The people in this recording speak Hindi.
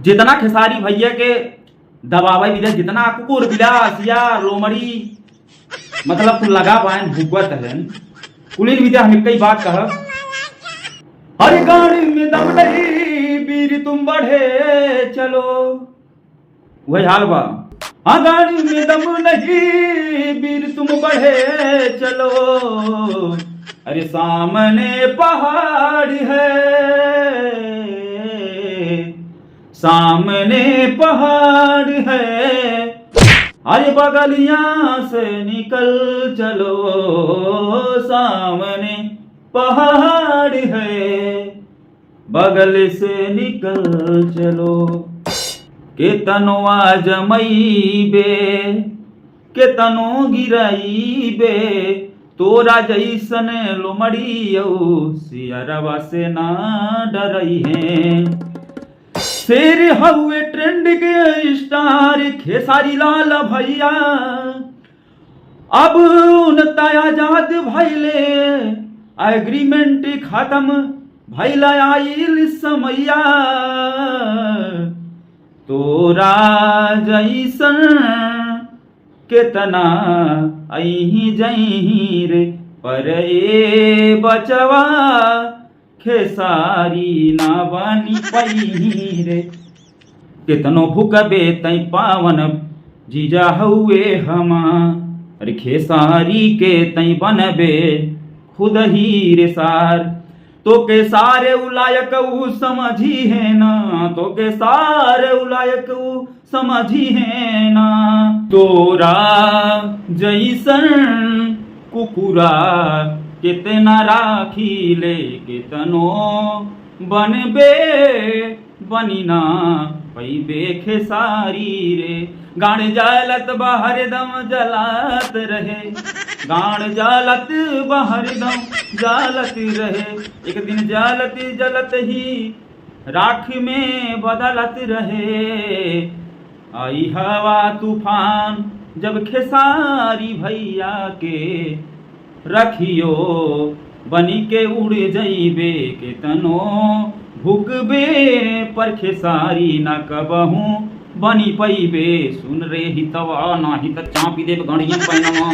जितना खेसारी भैया के दबावे बिना जितना कुकुर बिलास या लोमड़ी मतलब तू लगा पाए भुगवत है कुलीन विद्या हम कई बात कह हर गाड़ी में दम नहीं वीर तुम बढ़े चलो वही हाल बा। हाँ गाड़ी में दम नहीं वीर तुम बढ़े चलो अरे सामने पहाड़ है सामने पहाड़ है अरे बगलियां से निकल चलो सामने पहाड़ है बगल से निकल चलो के तनवा जमईबे के तनो गिराईबे तोरा जैसन लोमड़ियो सियरवा से ना डरई है शेर हवे ट्रेंड के स्टार खेसारी लाल भैया अब उनता आजाद भैले एग्रीमेंट खत्म भैला आइल समैया तोरा जैसन केतना अही जही रे पर ए बचवा खेसारी ना बनी पई रे केतनो भूकबे तई पावन जीजा हुए हमा अरे खेसारी के तई बनबे खुद ही रे सार तो के सारे उलायक उ समझी है ना तो के सारे उलायक उ समझी है ना तोरा जैसन कुकुरा कितना राखी ले कितनो बनबे बनिना पैबे खेसारी रे गाड़ जालत बाहर दम जलात रहे गाड़ जालत बाहर दम जालत रहे एक दिन जालत जलत ही राख में बदलत रहे आई हवा तूफान जब खेसारी भैया के रखियो बनी के उड़ जइबे के तनो भुकबे पर खेसारी न कबहू बनी पैबे सुन रे हितवा नाही त चापी देव गणियन पैनवा।